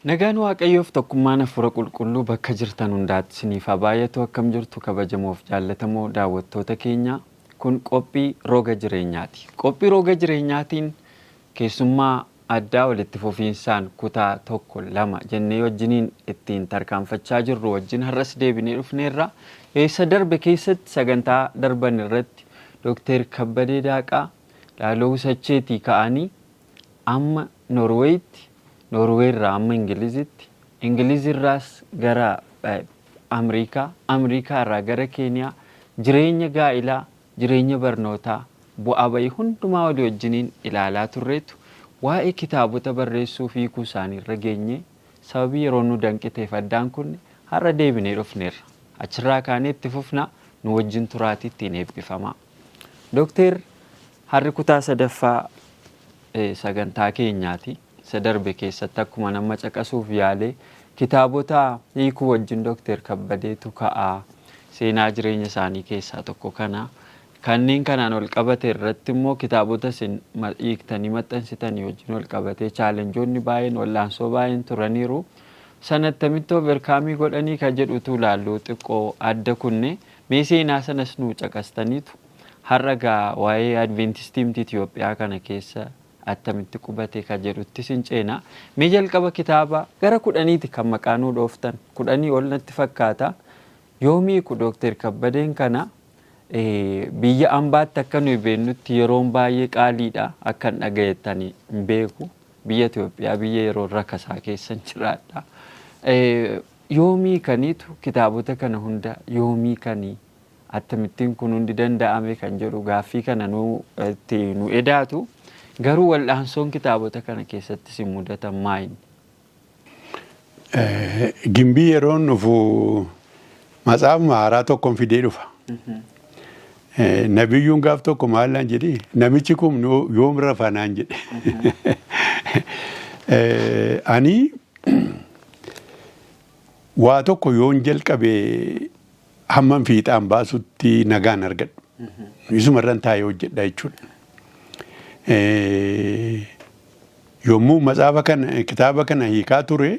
Nagaan waaqayyoof tokkummaan hafuura qulqulluu bakka jirtan hundaatti isiniif haa baay'atu. Akkam jirtu kabajamoof jaallatamoo daawwattoota keenya. Kun qophii roga jireenyaati. Qophii roga jireenyaatiin keessummaa addaa walitti fufiinsaan kutaa 1-2 jennee wajjiniin ittiin tarkaanfachaa jirru wajjin har'as deebinee dhufneerra. Eessa darbe keessatti sagantaa darban irratti Dr. Kabbadee Daaqaa Laaloo Sacheetii ka'anii amma Norweeyitti, Norweerraa amma Ingilizitti, Ingilizirraas gara Ameerikaarraa gara Keeniyaa jireenya gaa'ilaa, jireenya barnootaa, bu'aa bayii hundumaa walii wajjiniin ilaalaa turreetu waa'ee kitaabota barreessuu fi hiikuu isaaniirra geenye sababii yeroo nu danqiteef addaan kunne har'a deebinee dhufneerra. Achirraa kaanee itti fufna nu wajjin turaatii ittiin eebbifamaa. Dookter har'i kutaa 3ffaa sagantaa keenyaati. Sadarbe keessatti akkuma nama caqasuuf yaalee kitaabota hiikuu wajjin Dr. Kabbadeetu ka'aa seenaa jireenya isaanii keessaa tokko kana. Kanneen kanaan ol qabate irratti immoo kitaabota isin hiiktanii maxxansitanii wajjin ol qabatee chaalenjoonni baay'een wallaansoo baay'een turaniiru. Sanattamitti overkaamii godhanii kan jedhutu laalluu xiqqoo adda kunne mee seenaa sanas nu caqastaniitu har'a gaa waa'ee Adventistii Itoophiyaa kana keessa attamitti qubate kan jedhutti sin ceena. Mee jalqaba kitaaba gara 10ti kan maqaa nuu dhooftan 10 ol natti fakkaata. Yoomii ku Dr. Kabbadeen kana biyya ambaatti akka nuyi beennutti yeroon baay'ee qaaliidha akka hin dhagayettanii hin beeku. Biyya Itoophiyaa biyya yeroo rakkasaa keessan jiraadha. Yoomii kaniitu kitaabota kana hunda yoomii kanii attamittiin kun hundi danda'ame kan jedhu gaaffii kana nu edaatu. Garuu wal'aansoon kitaabota kana keessatti si mudatan maayini? Gimbii yeroon dhufu matsaafuma haaraa tokkoon fidee dhufa. Nabiyyuun gaaf tokko maallaan jedhee namichi kun yoom rafa naan jedhe. Ani waa tokko yoon jalqabee hamman fiixaan baasutti nagaan argadhu. Isumarran taa'ee hojjedha jechuudha. Yommuu matsaafa kana kitaaba kana hiikaa ture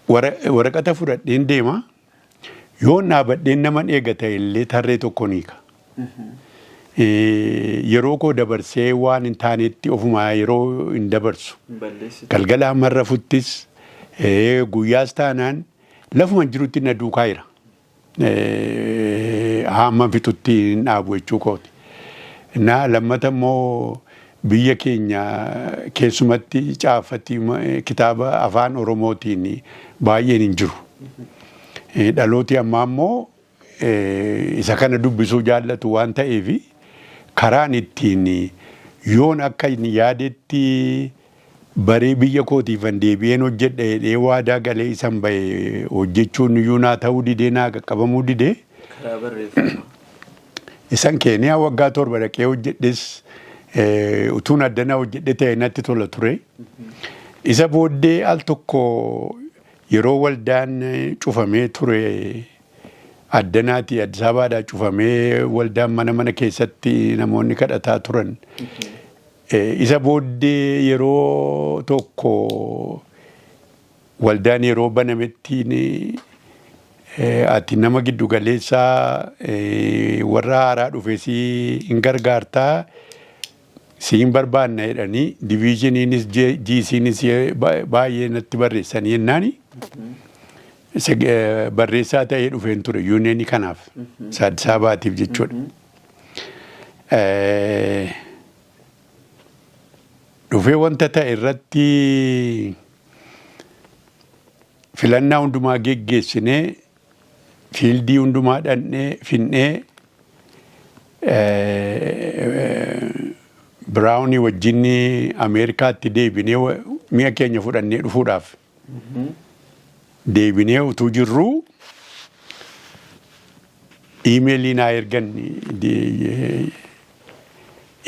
waraqata fudhadheen deema yoon dhaabadheen naman eegata illee tarree tokkoon hiika. Yeroo koo dabarsee waan hin taanetti ofumaa yeroo hin dabarsu. Galgala hammarra futtis guyyaas taanaan lafuma jirutti na duukaa jira. Hamma fixutti hin dhaabu jechuu kooti. Na lammata immoo biyya keenya keessumatti caafatti kitaaba afaan Oromootiin baay'een hin jiru. Dhalooti ammaa immoo isa kana dubbisuu jaallatu waan ta'eef karaan ittiin yoon akka hin yaadetti baree biyya kootiifan deebi'een hojjedha jedhee waadaa galee isan bahe hojjechuun iyyuu naa ta'uu didee naa qaqqabamuu didee. Karaa barreeffama. Isan Keeniyaa waggaa 7 dhaqee hojjedhes utuun addanaa hojjedhe ta'e natti tola ture. Isa booddee al tokko yeroo waldaan cufamee ture addanaati Addis Ababaadhaa cufamee waldaan mana keessatti namoonni kadhataa turan. Isa booddee yeroo tokko waldaan yeroo banamettiin ati nama giddu galeessaa warra haaraa dhufe si hin gargaartaa si hin barbaanna jedhanii diviizhiniinis jiisiinis baay'ee natti barreessanii jennaani barreessaa ta'ee dhufeen ture yuuneenii kanaaf Addis Ababaatiif jechuudha. Dhufee wanta ta'e irratti filannaa hundumaa geggeessinee fiildii hundumaa dhannee finnee Biraawunii wajjin Ameerikaatti deebinee mi'a keenya fudhannee dhufuudhaaf deebinee utuu jirru iimeelii naa ergan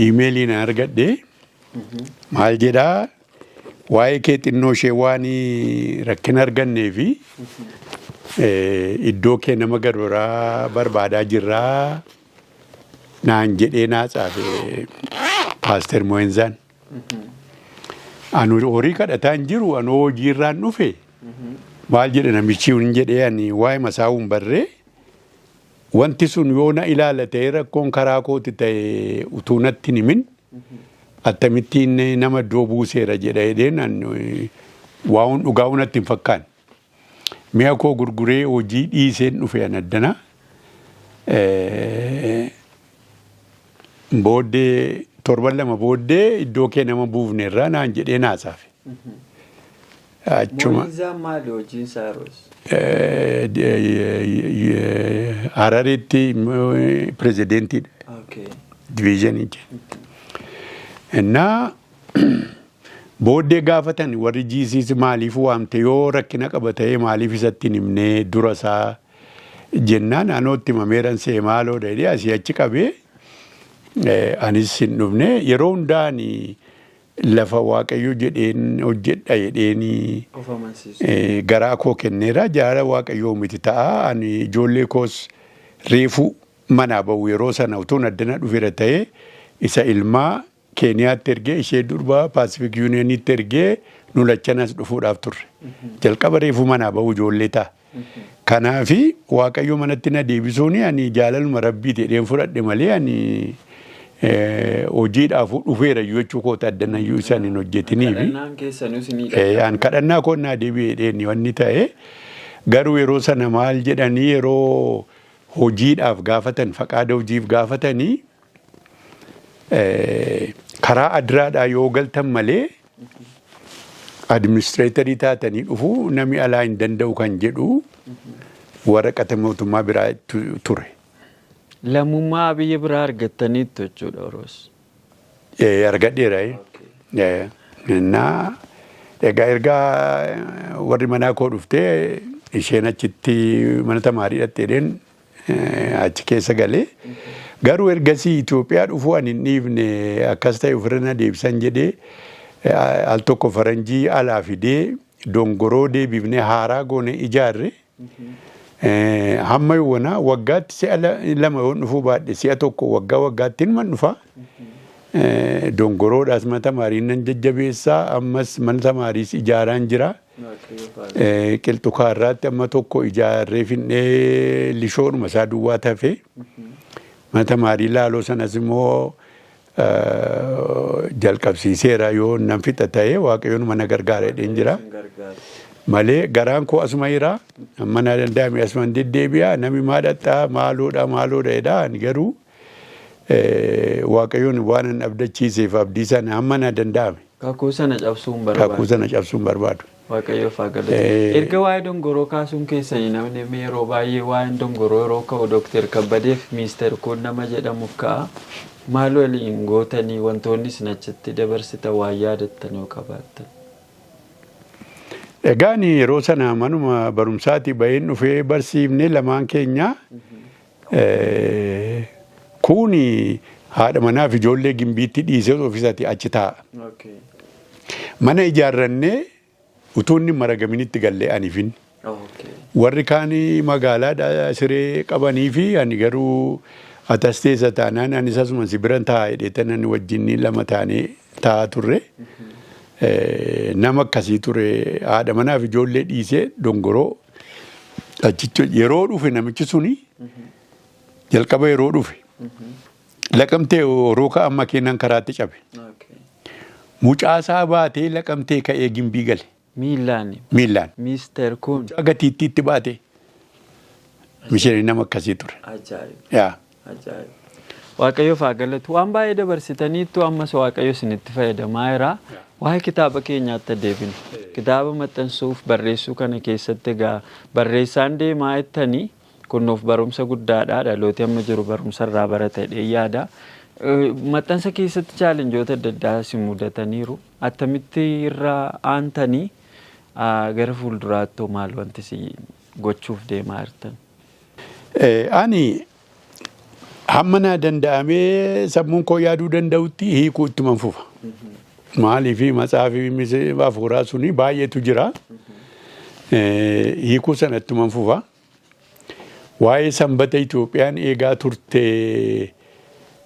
iimeelii naa argadhe maal jedhaa waa'ee kee xinnoo ishee waan rakkina argannee fi iddoo kee nama garuuraa barbaadaa jirraa naan jedhee naa caafe Paaster Mo'enzaan. Anu horii kadhataan jiru anu hojiirraan dhufe maal jedhe namichi hin jedhee ani waa'ee masaa'uun barree wanti sun yoo na ilaala ta'e rakkoon karaa kooti ta'e utuu natti himin akkamittiin nama iddoo buuseera jedha jedheen waan dhugaa natti hin fakkaanne. Mi'a koo gurguree hojii dhiiseen dhufe an addana. Booddee torban lama booddee iddoo kee nama buufneerraa naan jedhee naasaafe. Achuma. Mo'enzaan maali hojiin isaa yeroos? Hararitti pirezidaantiidha. Diviizhinii jechuudha. Innaa booddee gaafatan warri jiisiis maaliif waamte yoo rakkina qaba ta'ee maaliif isatti hin himnee dura isaa jennaan anootti mameeran see maaloo dha asii achi qabee anis hin dhufne yeroo hundaan lafa waaqayyo jedheen hojjedha jedheeni garaa koo kenneera jaara waaqayyoo miti ta'a ani ijoollee koos reefu manaa ba'u yeroo sana utuun addana dhufeera ta'ee isa ilmaa Keeniyaatti ergee ishee durbaa Pacific Unionitti ergee nu lachanas dhufuudhaaf turre. Jalqaba reefu manaa ba'u ijoollee ta'a. Kanaafi waaqayyo manatti na deebisuun ani jaalaluma rabbii jedheen fudhadhe malee ani hojiidhaaf dhufeera jechuu koota addanayyuu isaan hin hojjetiniifi. Kadhannaan keessanis ni An kadhannaa koo naa deebi'ee dheeni wanni ta'e garuu yeroo sana maal jedhanii yeroo hojiidhaaf gaafatan faqaada hojiif gaafatanii karaa adiraadhaa yoo galtan malee administreetarii taatanii dhufu namni alaa hin danda'u kan jedhu waraqata mootummaa biraa ture. Lammummaa biyya biraa argattaniittu jechuudha Oroos. Argadheera. Innaa egaa ergaa warri manaa koo dhuftee isheen achitti mana tamaarii dhattee achi keessa galee. Garuu ergasii Itoophiyaa dhufuu ani hin dhiifne akkas ta'e ofirra deebisan jedhee al tokko faranjii alaa fidee dongoroo deebifnee haaraa goone ijaarre. Hamma yoona waggaatti si'a lama yoo dhufuu baadhe si'a tokko waggaatti man dhufa. Dongoroodhaas mana tamaarii nan jajjabeessaa ammas mana tamaariis ijaaraan jira. Qilxukaarraatti amma tokko ijaarree finnee lishoodhuma isaa duwwaa tafe. Mana tamaarii laaloo sanas immoo jalqabsiiseera yoo nan fixa ta'ee waaqayyoon mana gargaara jedheen jira. Malee garaan koo asuma jira mana danda'ame asuma deddeebi'a namni maadhaxxaa maaloodha jedha ani garuu waaqayyoon waan hin abdachiiseef abdii sana hamma na danda'ame. Kakuu sana cabsuun barbaadu. Waaqayyoof haa galatu. Erga waa'ee dongoroo kaasuun keessanii namni yeroo baay'ee waa'een dongoroo yeroo ka'u Dookter Kabbadeef Miister Kun nama jedhamuuf ka'a. Maal waliin gootanii wantoonni isin achitti dabarsitan waan yaadattan yoo qabaattan? Egaan yeroo sana manuma barumsaati baheen dhufee barsiifne lamaan keenya kuni haadha manaaf ijoollee gimbiitti dhiisee ofiisaati achi taa'a. Mana ijaarrannee utuunni maragaminitti gallee aniifin. Warri kaanii magaalaa siree qabanii fi ani garuu atasteessa taanaan anis asuma si biran taa'aa jedheetan ani wajjin lama taanee taa'aa turre. Nama akkasii ture haadha manaaf ijoollee dhiisee dongoroo achitti yeroo dhufe namichi suni jalqaba yeroo dhufe laqamtee rooka amma kennan karaatti cabe. Mucaasaa baatee laqamtee ka'ee gimbii gale. Miilaan. Miister Kun. Gatiittiitti baatee. Misheenii nama akkasii ture. Ajaa'iba. Waaqayyoof haa galatu. Waan baay'ee dabarsitaniittu ammas waaqayyo isinitti fayyadamaa jira. Waa'ee kitaaba keenyaatti deebinu. Kitaaba maxxansuuf barreessuu kana keessatti egaa barreessaan deemaa jettanii kunuuf barumsa guddaadha. Dhalooti amma jiru barumsa irraa barata jedhee yaada. Maxxansa keessatti chaalenjoota adda addaa si mudataniiru. Attamitti irraa aantanii gara fuulduraatti maal wanti si gochuuf deemaa jirtan? Ani hamma naa danda'amee sammuun koo yaaduu danda'utti hiikuu ittuma fufa. Maalii fi matsaafii hafuuraa suni baay'eetu jira. Hiikuu sanattuman fufa. Waa'ee sanbata Itoophiyaan eegaa turte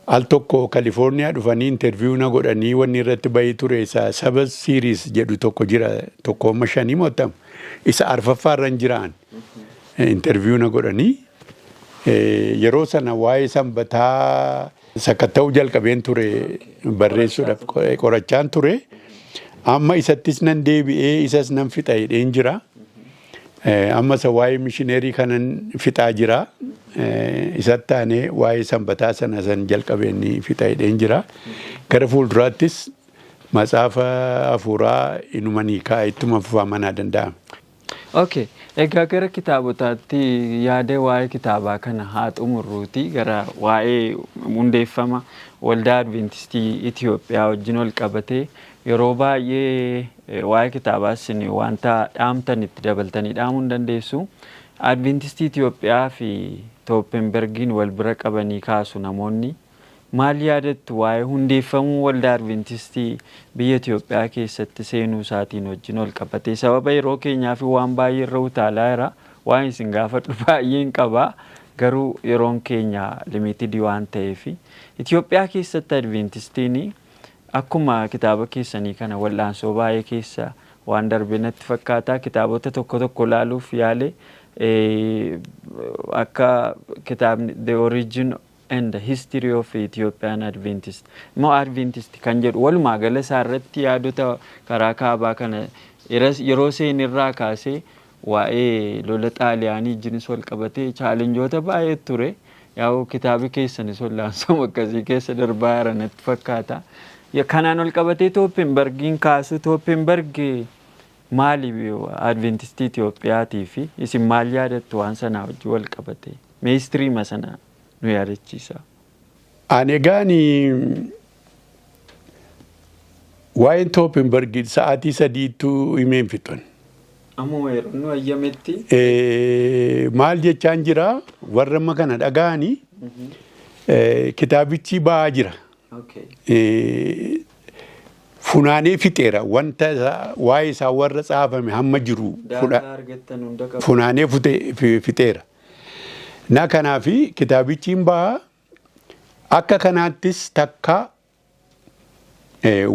al tokko Kalifoorniyaa dhufanii interviiyuu na godhanii wanni irratti bahee ture isa saba series jedhu tokko jira tokko 5 mo'atam isa arfaffaarran jiraan interviiyuu na godhanii yeroo sana waa'ee sanbataa sakatta'uu jalqabeen ture barreessuudhaaf qorachaan ture amma isattis nan deebi'ee isas nan fixa jedheen jira. Amma sa waa'ee mishineerii kanan fixaa jira. Isatti aanee waa'ee sanbataa sana san jalqabeen fixa jedheen jira. Gara fuulduraattis matsaafa hafuuraa inumanii kaa'e ittuma fufaa manaa danda'ama. Okay. Egaa gara kitaabotaatti yaada waa'ee kitaabaa kana haa xumurruuti gara waa'ee hundeeffama waldaa Adventistii Itoophiyaa wajjin wal qabatee yeroo baay'ee waa'ee kitaabaas wanta dhaamtan itti dabaltanii dhaamuu hin dandeessu. Adventistii Itoophiyaa fi Toopenbergiin wal bira qabanii kaasu namoonni maal yaadattu waa'ee hundeeffamuu waldaa Adventistii biyya Itoophiyaa keessatti seenuu isaatiin wajjin wal qabatee sababa yeroo keenyaa fi waan baay'ee irra utaalaa jira waan isin gaafadhu baay'een qaba garuu yeroon keenya limited waan ta'eef Itoophiyaa keessatti Adventistiin akkuma kitaaba keessanii kana wal'aansoo baay'ee keessa waan darbe natti fakkaata kitaabota tokko ilaaluuf yaale akka kitaabni The Origin and the History of Ethiopian Adventist mo Adventist kan jedhu walumaa gala isaarratti yaadota karaa kaabaa kana yeroo seenirraa kaasee waa'ee lola xaaliyaanii jinis wal qabatee chaalenjoota baay'ee ture yaa'u kitaabi keessanis wal'aansoo akkasii keessa darbaa jira natti fakkaata. Kanaan wal qabatee Toopenbergiin kaasu Toopenberg maali Adventistii Itoophiyaatii fi isin maal yaadattu waan sanaa wajjin wal qabatee ministirii masana nu yaadachiisa. Ani gaani waa'een Toopenberg sa'aatii 3 himeen fixan. Ammoo yeroo nu ayyametti maal jechaan jira warra amma kana dhaga'anii kitaabichi ba'aa jira. Funaanee fixeera wanta waa'ee isaa warra tsaafame hamma jiru funaanee fixeera. Na kanaafi kitaabichi ba'aa akka kanaattis takka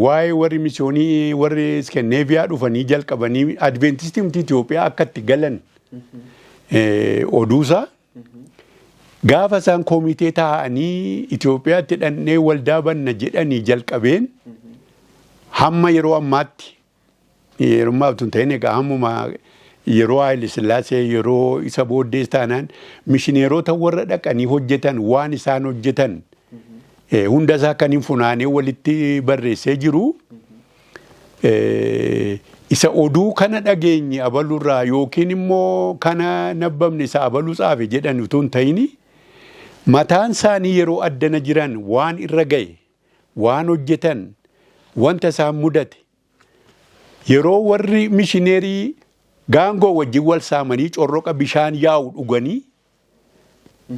waa'ee warri misyoonii warri Iskenneeviyaa dhufanii jalqabanii Adventistii Itoophiyaa akka itti galan oduusaa gaafa isaan koomitee taa'anii Itoophiyaatti dhannee waldaa banna jedhanii jalqabeen hamma yeroo ammaatti yeroo ammaatti ta'in egaa hammuma yeroo Haayile Sillaasee yeroo isa booddees taanaan mishineerota warra dhaqanii hojjetan waan isaan hojjetan hunda isaa kan hin funaanee walitti barreessee jiru isa oduu kana dhageenye abalurraa yookiin immoo kana nabbabne isa abaluu tsaafe jedhan utuu hin ta'ini mataan isaanii yeroo addana jiran waan irra ga'e waan hojjetan wanta isaan mudate yeroo warri mishineerii gaangoo wajjin wal saamanii corroqa bishaan yaa'u dhuganii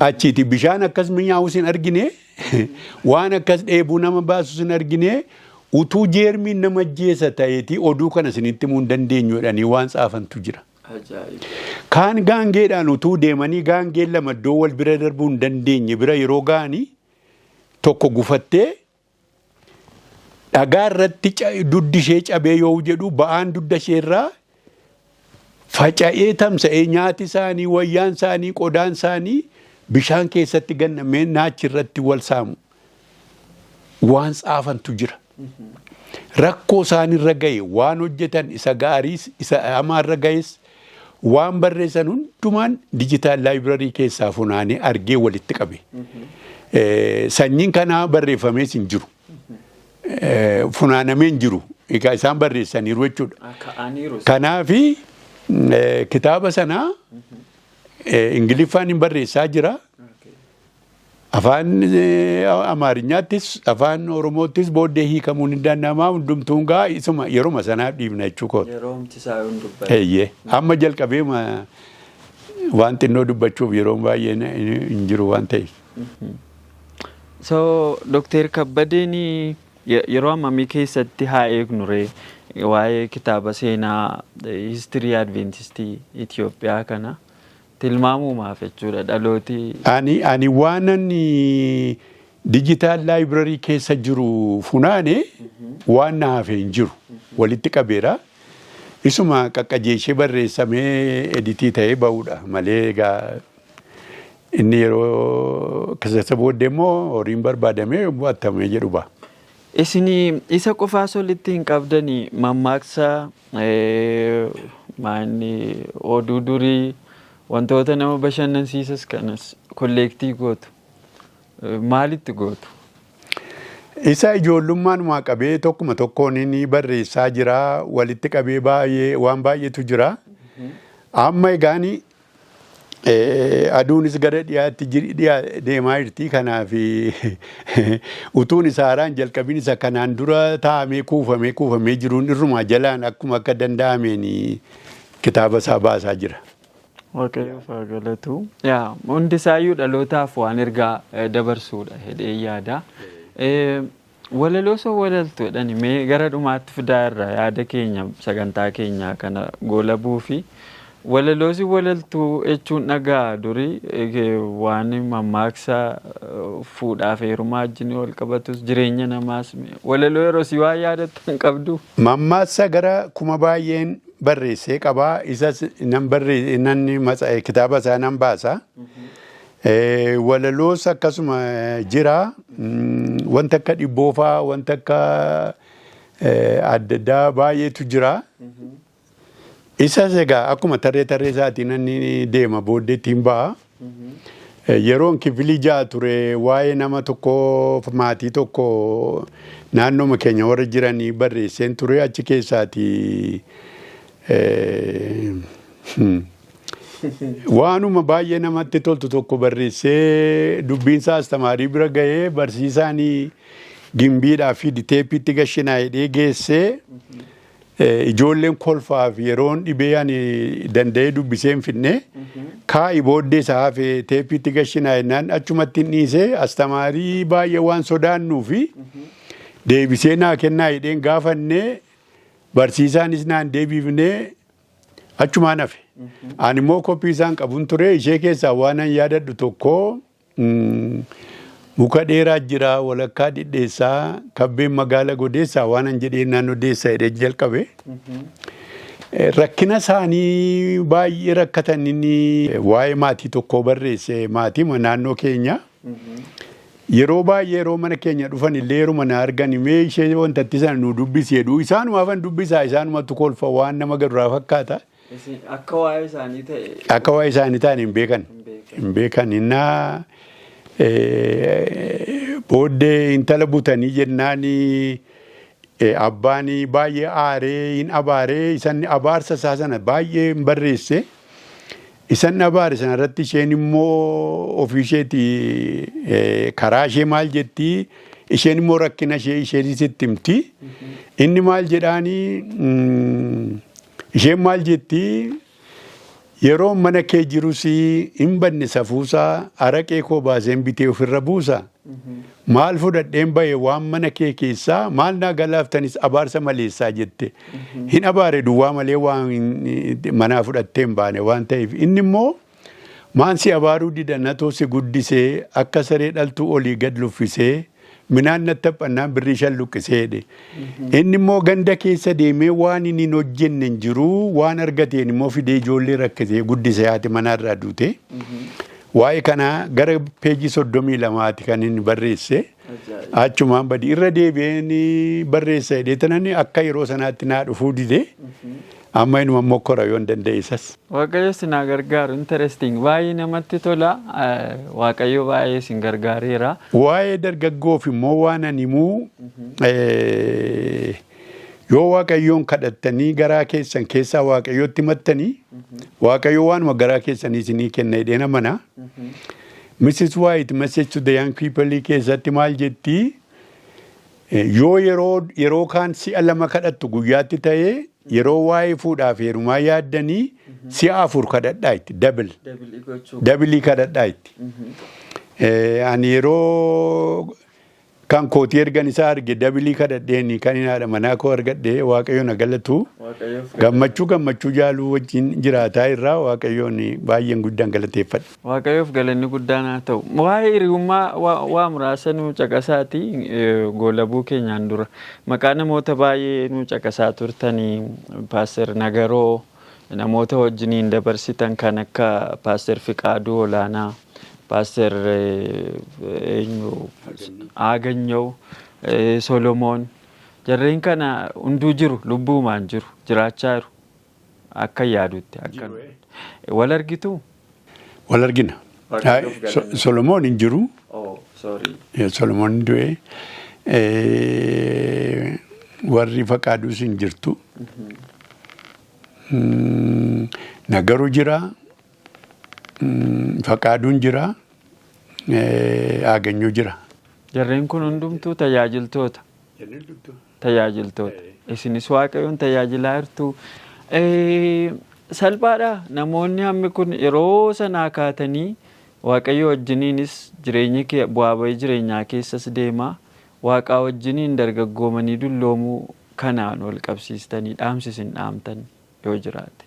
achiiti bishaan akkas mi'aawu sin argine waan akkas dheebuu nama baasu sin argine utuu jeermiin nama jeessa ta'eeti oduu kana sinitti himuu hin dandeenyu jedhanii waan tsaafantu jira. Kaan gaangeedhaan utuu deemanii gaangeen lama iddoo wal bira darbuu hin dandeenye bira yeroo ga'anii tokko gufattee dhagaa irratti duddi ishee cabee yoo jedhu ba'aan dudda isheerraa faca'ee tamsa'ee nyaati isaanii wayyaan isaanii qodaan isaanii bishaan keessatti gannamee naachi irratti wal saamu waan tsaafantu jira. Rakkoo isaanirra ga'e waan hojjetan isa gaariis isa hamaarra ga'es waan barreessan hundumaan dijitaal laayibrarii keessaa funaanee argee walitti qabe. Sanyiin kanaa barreeffamees hin jiru. Funaanamee hin jiru. Egaa isaan barreessaniiru jechuudha. Kanaafi kitaaba sanaa Ingiliffaan hin barreessaa jira. Afaan Amaariñaattis afaan Oromoottis booddee hiikamuun hin danda'amaa hundumtuun gaa isuma yeroo sanaaf dhiibna jechuudha. Yeroo isaa hundubbatu. Eeyyee amma jalqabee waan xinnoo dubbachuuf yeroo baay'ee hin jiru waan ta'eef. So Dr. Kabbadeen yeroo ammamii keessatti haa eegnu ree waa'ee kitaaba seenaa history adventistii Itoophiyaa kana tilmaamumaaf jechuudha dhalooti. Ani waanan digital library keessa jiru funaane waan na hafe hin jiru walitti qabeera. Isuma qaqqajeeshee barreessamee editii ta'ee ba'uudha malee egaa inni yeroo keessa booddee immoo horiin barbaadamee bu'atamee jedhu ba'a. Isinii isa qofaa solitti hin qabdanii mammaaksa maanni oduu durii wantoota nama bashannansiisas kanas kolleektii gootu maalitti gootu? Isa ijoollummaan qabee tokkuma tokkoon inni barreessaa jira walitti qabee waan baay'eetu jira. Amma egaani aduunis gara dhiyaatti deemaa jirti kanaaf utuun isaaraan jalqabiin isa kanaan dura taa'amee kuufamee jiruun irrumaa jalaan akkuma akka danda'ameen kitaaba isaa baasaa jira. Waaqayyoof haa galatu. Hundi isaayyuu dhalootaaf waan ergaa dabarsuudha jedhee yaada. Walaloo soo walaltuudhaan mee gara dhumaatti fidaa irraa yaada keenya sagantaa keenya kana goolabuu fi walaloosi walaltuu jechuun dhagaa durii waan mammaaksa fuudhaaf heerumaa wajjin wal qabatus jireenya namaas walaloo yeroo si waa yaadattan qabdu. Mammaaksa gara kuma baay'een barreessee qabaa isas kitaaba isaa nan baasa. Walaloos akkasuma jira wanta akka dhibboofaa wanta akka adda addaa baay'eetu jira. Isas egaa akkuma tarree isaatiin inni deema booddeetti hin ba'a. Yeroon kifilii ja'a ture waa'ee nama tokko maatii tokko naannooma keenya warra jiranii barreesseen ture achi keessaati. Waanuma baay'ee namatti toltu tokko barreessee dubbiinsaa astamaarii bira ga'ee barsiisaanii gimbiidhaa fi teeppiitti gashinaa hidhee geessee ijoolleen kolfaaf yeroon dhibee ani danda'ee dubbisee hin finne kaa'i booddee isaa hafe teeppiitti gashinaa jennaan achumatti hin dhiisee astamaarii baay'ee waan sodaannuu fi deebisee naa kennaa hidheen gaafannee barsiisaanis naan deebifnee achumaan hafe. Ani immoo koppii isaan qabuun ture ishee keessaa waanan yaadadhu tokko muka dheeraa jira walakkaa dhidheessaa kabbeen magaala godeessaa waanan jedhee naannoo deessaa hidhee jalqabe. Rakkina isaanii baay'ee rakkatan inni waa'ee maatii tokkoo barreesse maatii naannoo keenya. Yeroo baay'ee yeroo mana keenya dhufan illee yeroo mana argan mee ishee wantatti sana nu dubbisi jedhu isaanumaafan dubbisaa isaanumatti kolfa waan nama gaduraa fakkaata. Akka waa'ee isaanii ta'e. Akka waa'ee isaanii ta'an hin beekan. Hin beekan innaa booddee intala butanii jennaan abbaan baay'ee aaree hin abaaree isan abaarsa isaa sana baay'ee hin barreesse. Isan abaare sana irratti isheen immoo ofii isheeti karaa ishee maal jetti isheen immoo rakkina ishee sitti himti. Inni maal jedhaanii isheen maal jetti yeroo mana kee jirus hin banne safuusaa araqee koo baaseen bitee ofirra buusa. Maal fudhadheen bahe waan mana kee keessaa maal naa galaaftanis abaarsa maleessaa jette. Hin abaare duwwaa malee waan manaa fudhattee hin baane waan ta'eef inni immoo maan si abaaruu didannatoo si guddisee akka saree dhaltuu olii gad luffisee minaan nattaphannaan birrii shan luqqisee jedhe. Inni immoo ganda keessa deemee waan inni hin hojjenne hin jiru waan argateen immoo fidee ijoollee rakkisee guddisee haati manaarraa duute. Waa'ee kana gara peejii 32 kan inni barreesse. Achumaan badii irra deebi'een barreessa jedhee tanani akka yeroo sanaatti naa dhufuu dide. Amma inuma mokkora yoo hin dandeessas. Waaqayyo si naa gargaaru interesting baay'ee namatti tola waaqayyo baay'ee si gargaareera. Waa'ee dargaggoof immoo waan ani himuu yoo waaqayyoon kadhattanii garaa keessan keessaa waaqayyootti mattanii waaqayyo waanuma garaa keessanii isinii kenna jedhee amana. Mrs. White message to the young people keessatti maal jetti yoo yeroo kaan si'a lama kadhattu guyyaatti ta'ee yeroo waa'ee fuudhaaf heerumaa yaaddanii si'a 4 kadhadhaa itti dabilii kadhadhaa itti. Ani yeroo kan kootii ergan isaa arge dabilii kadhadheeni kan hin haadha manaa koo argadhee waaqayyoon galatu gammachuu jaaluu wajjin jiraataa irraa waaqayyoon baay'een guddaan galateeffadha. Waaqayyoof galanni guddaan haa ta'u. Waa'ee hiriyummaa waa muraasa nu caqasaati goolabuu keenyaan dura. Maqaa namoota baay'ee nu caqasaa turtanii Paaster Nagaroo namoota wajjiniin dabarsitan kan akka Paaster Fiqaaduu Olaanaa, Paaster Aganyoo, Solomoon jarreen kana hunduu jiru lubbuumaan jiru jiraachaa jiru akka yaadutti akka wal argitu wal argina. Solomoon hin jiru. Solomoon du'e warri Faqaaduus hin jirtu. Nagaruu jira, Faqaaduun jira, Aganyoo jira. Jarreen kun hundumtuu tajaajiltoota. Isinis waaqayyoon tajaajilaa jirtu. Salphaadha namoonni hammi kun yeroo sanaa kaatanii waaqayyo wajjiniinis bu'aa bahii jireenyaa keessas deemaa waaqaa wajjiniin dargaggoomanii dulloomuu kanaan wal qabsiistanii dhaamsisin dhaamtan yoo jiraate.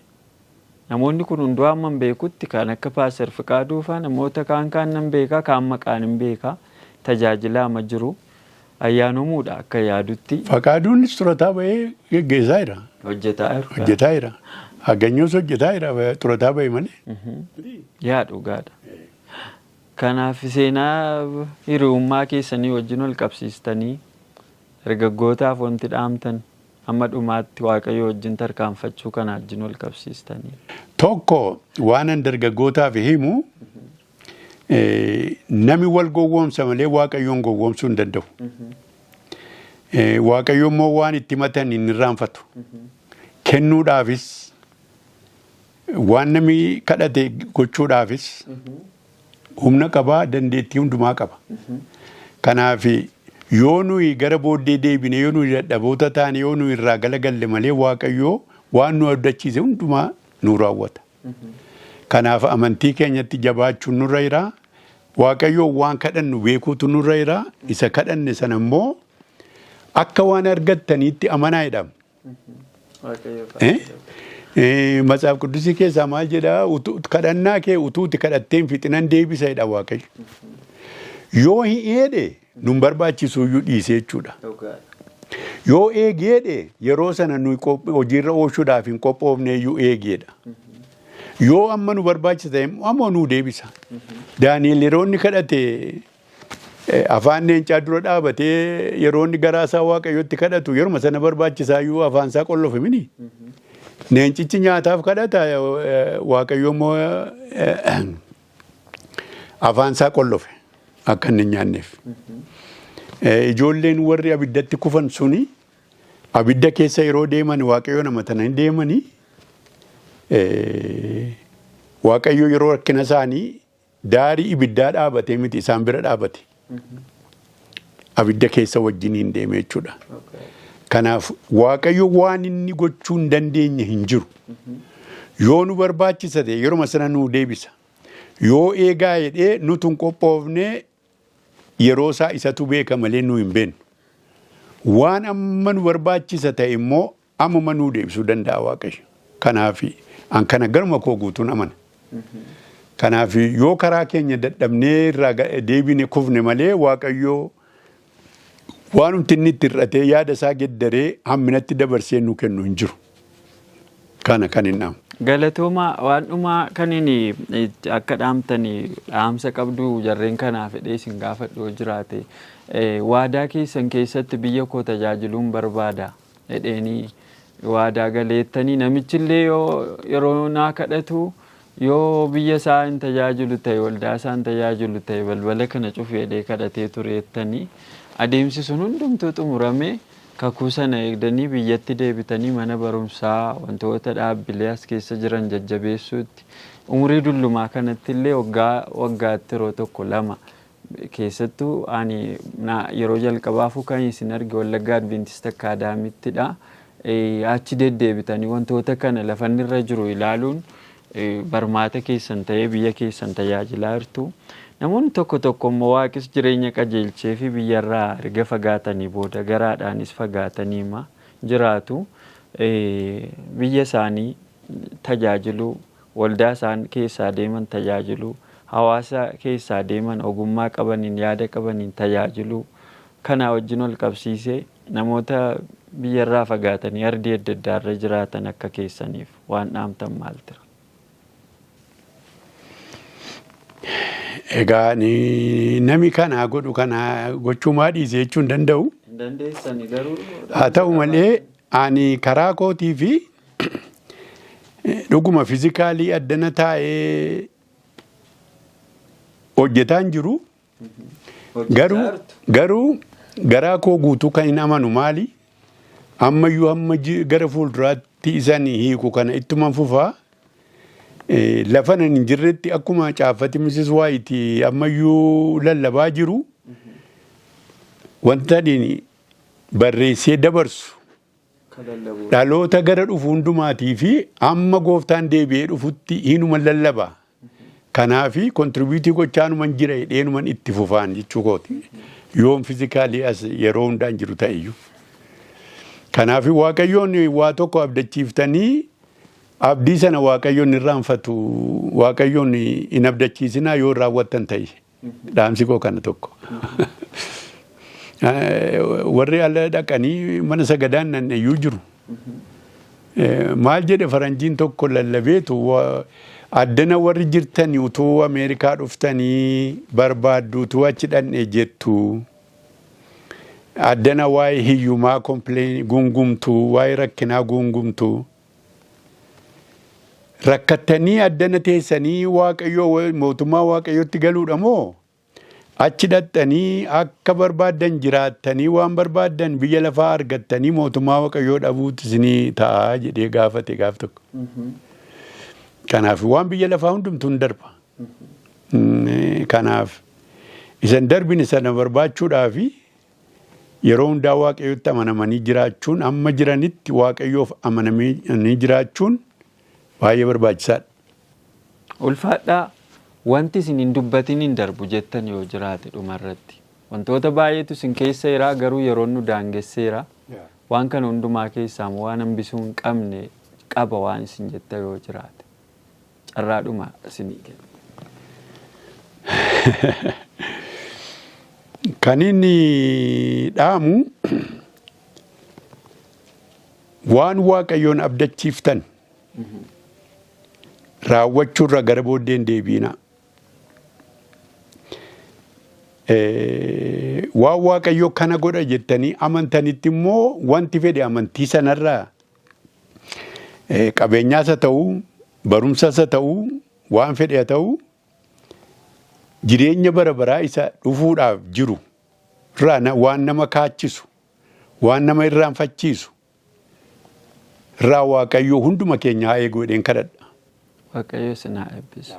Namoonni kun hunduu amma beekutti kan akka Paaster Fiqaaduu fa'aa namoota kaan nan beekaa kaan maqaan hin beekaa tajaajilaa ma jiru ayyaanomuudha akka yaadutti. Faqaaduunis turataa bahee geggeessaa jira. Hojjetaa jira. Aganyoos hojjetaa jira turataa bahee malee. Yaa dhugaadha. Kanaaf seenaa hiriyummaa keessanii wajjin wal qabsiistanii dargaggootaaf wanti dhaamtan amma dhumaatti waaqayyo wajjin tarkaanfachuu kana wajjin wal qabsiistanii. Tokko waanan dargaggootaaf himu nami wal gowwoomsa malee waaqayyoon gowwoomsuu hin danda'u. Waaqayyo immoo waan itti matan hin irraanfatu. Kennuudhaafis waan nami kadhate gochuudhaafis humna qabaa dandeettii hundumaa qaba. Kanaaf yoo nuyi gara booddee deebine yoo nuyi dadhaboota taane yoo nuyi irraa galagalle malee waaqayyoo waan nu abdachiise hundumaa nu raawwata. Kanaaf amantii keenyatti jabaachuun nurra jira. Waaqayyoo waan kadhannu beekuutu nurra jira. Isa kadhanne sana immoo akka waan argattaniitti amanaa jedhama. Matsaaf Qudusii keessaa maal jedhaa kadhannaa kee utuuti kadhatteen fixinan deebisa jedha waaqayyo. Yoo hin eede nun barbaachisu iyyuu dhiisee jechuudha. Yoo eegeedhe yeroo sana nuyi hojiirra oolchuudhaaf hin qophoofne iyyuu eegeedha. Yoo amma nu barbaachisa ammoo nu deebisa. Daani'el yeroo inni kadhate afaan leencaa dura dhaabatee yeroo inni garaasaa waaqayyotti kadhatu yeruma sana barbaachisaa iyyuu afaansaa qollofe mini. Leencichi nyaataaf kadhata waaqayyo immoo afaansaa qollofe akka inni nyaanneef. Ijoolleen warri abiddatti kufan suni abidda keessa yeroo deeman waaqayyo namatana hin deemanii waaqayyo yeroo rakkina isaanii daarii ibiddaa dhaabate miti isaan bira dhaabate. Abidda keessa wajjin hin deeme jechuudha. Kanaaf waaqayyo waan inni gochuu hin dandeenye hin jiru. Yoo nu barbaachisa ta'e yeruma sana nu deebisa. Yoo eegaa jedhee nuti hin qophoofne yeroo isaa isatu beeka malee nu hin beeknu. Waan amma nu barbaachisa ta'e immoo ammuma nu deebisuu danda'a waaqayyo. Kanaaf an kana garuma koo guutuun amana. Kanaaf yoo karaa keenya dadhabnee irraa deebine kufne malee waaqayyo waanumti inni itti hir'atee yaada isaa geddaree hamminatti dabarsee nu kennu hin jiru. Kana kan hin dhaamu. Galatooma waan dhumaa kan inni akka dhaamtanii dhaamsa qabdu jarreen kanaaf fedhee isin gaafadhu jiraate waadaa keessan keessatti biyya koo tajaajiluun barbaada jedheenii waadaa galeettanii namichillee yeroo naa kadhatu yoo biyya isaa hin tajaajilu ta'e waldaa isaa hin tajaajilu ta'e balbala kana cufeedhee kadhatee tureettanii adeemsi sun hundumtuu xumuramee kakuu sana eegdanii biyyatti deebitanii mana barumsaa wantoota dhaabbilee as keessa jiran jajjabeessuutti umurii dullumaa kanatti illee waggaatti yeroo tokko lama keessattuu ani yeroo jalqabaafuu kan isin arge Wallaggaa Adventist Akaadaamiittidha. Achi deddeebitanii wantoota kana lafanirra jiru ilaaluun barmaata keessan ta'ee biyya keessan tajaajilaa jirtu. Namoonni tokko tokko immoo waaqis jireenya qajeelchee fi biyyarraa erga fagaatanii booda garaadhaanis fagaatanii jiraatu. Biyya isaanii tajaajiluu, waldaa isaan keessaa deeman tajaajiluu, hawaasa keessaa deeman ogummaa qabaniin yaada qabaniin tajaajiluu kana wajjin ol qabsiisee namoota biyyarraa fagaatanii ardii adda addaarra jiraatan akka keessaniif waan dhaamtan maal tira? Egaa nami kana godhu kana gochuu maa dhiise jechuu hin danda'u. Dandeessani garuu Haa ta'u malee ani karaa kootii fi dhuguma fizikaalii addana taa'ee hojjetaan jiru. Garuu garaa koo guutuu kan hin amanu maali? Ammayyuu amma gara fuulduraatti isanii hiiku kana ittuma fufaa. Lafa nan hin jirretti akkuma caafati Mrs. White ammayyuu lallabaa jiru. Wanta barreessee dabarsu dhaloota gara dhufu hundumaatii fi amma gooftaan deebi'ee dhufutti hinuma lallabaa. Kanaafi kontribiutii gochaanuman jira hidheenuman itti fufaan jechuu kooti. Yoom fizikaalii as yeroo hundaan jiru ta'eyyuu. Kanaafi Waaqayyoon waa tokko abdachiiftanii abdii sana Waaqayyoon irraanfatu. Waaqayyoon hin abdachiisinaa yoo raawwattan ta'e. Dhaamsi koo kana tokko. Warri ala dhaqanii mana sagadaan nanneeyyuu jiru. Maal jedhe faranjiin tokko lallabeetu addana warri jirtanii utuu Ameerikaa dhuftanii barbaaddu utuu achi dhanne jettu. Addana waa'ee hiyyumaa gungumtu, waa'ee rakkinaa gungumtu. Rakkattanii addana teessanii Waaqayyoo mootummaa Waaqayyootti galuudha moo? Achi dhattanii akka barbaaddan jiraattanii waan barbaaddan biyya lafaa argattanii mootummaa Waaqayyoo dhabuutti isinii ta'a jedhee gaafate gaaf tokko. Kanaaf waan biyya lafaa hundumtuu hin darba. Kanaaf isan darbine sana barbaachuudhaaf yeroo hundaa Waaqayyootti amanamanii jiraachuun amma jiranitti Waaqayyoof amanamanii jiraachuun baay'ee barbaachisaadha. Ulfaadhaa wanti isin hin dubbatin hin darbu jettan yoo jiraate dhumarratti. Wantoota baay'eetu isin keessa jira garuu yeroo nu daangesseera. Waan kana hundumaa keessaa waan hambisuu hin qabne qaba waan isin jetta yoo jiraate. Carraadhuma isinii kenna. Kan inni dhaamu waan Waaqayyoon abdachiiftan raawwachuurra gara booddeen deebiina. Waan Waaqayyoo kana godha jettanii amantanitti immoo wanti fedhe amantii sanarraa qabeenyaas haa ta'uu, barumsas haa ta'uu, waan fedhe haa ta'uu jireenya bara baraa isa dhufuudhaaf jiru irraa waan nama kaachisu, waan nama irraanfachiisu irraa Waaqayyoo hunduma keenya haa eegu jedheen kadhadha. Waaqayyo isin haa eebbisu.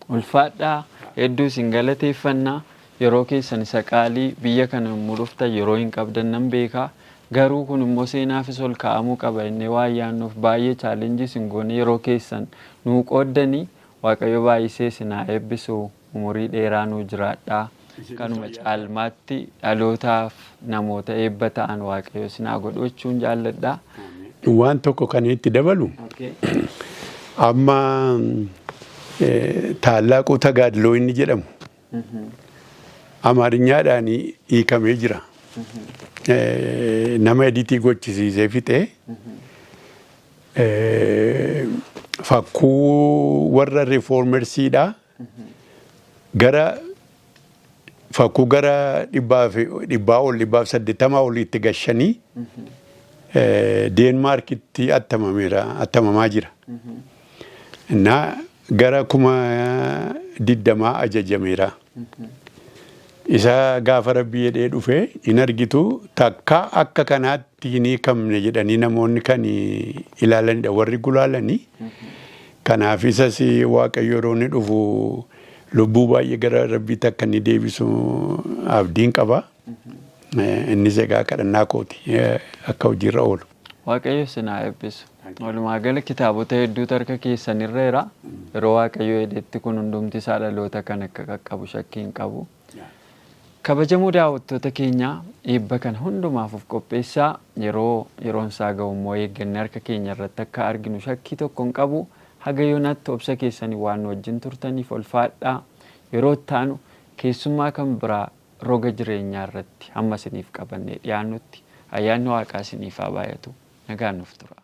Ulfaadhaa hedduu isin galateeffannaa. Yeroo keessan isa qaalii biyya kana immoo dhufta yeroo hin qabdan nan beekaa. Garuu kun immoo seenaafis ol kaa'amuu qaba innee waan yaannuuf baay'ee chaalenjii isin goone yeroo keessan nuu qooddanii Waaqayyo baay'isee isin haa eebbisu. Umurii dheeraa nuu jiraadhaa. Kanuma caalmaatti dhalootaaf namoota eebba ta'an Waaqayyo isin haa godhu jechuun jaalladhaa. Waan tokko kan itti dabalu. Amma tallaaquu tagaadloo inni jedhamu. Amaariñaadhaan hiikamee jira. Nama editii gochisiisee fixee fakkuu warra riifoormersiidhaa gara fakkuu gara 180 olitti gashanii Deenmaarkitti attamamaa jira. Innaa gara 20 ajajameera. Isa gaafa Rabbii jedhee dhufee hin argitu takka akka kanaatti hin hiikamne jedhanii namoonni kan ilaalanidha warri gulaalanii. Kanaaf isas Waaqayyo yeroo inni dhufu lubbuu baay'ee gara Rabbiitti akka inni deebisu abdiin qaba. Innis egaa kadhannaa kooti akka hojiirra oolu. Waaqayyo sinaa eebbisu. Walumaa gala kitaabota hedduutu harka keessan irra yeroo Waaqayyo heddeetti kun hundumti isaa dhaloota kan akka qaqqabu shakkii hin qabu. Kabajamoo daawwattoota keenya eebba kan hundumaaf of qopheessaa yeroon isaa ga'u immoo eeggannee harka keenya irratti akka arginu shakkii tokko hin qabu. Haga yoonatti obsa keessanii waan wajjin turtaniif ulfaadhaa. Yeroo itti aanu keessummaa kan biraa roga jireenyaa irratti hamma isiniif qabannee dhiyaannutti ayyaanni Waaqaa isiniif haa baay'atu. Nagaan nuuf tura.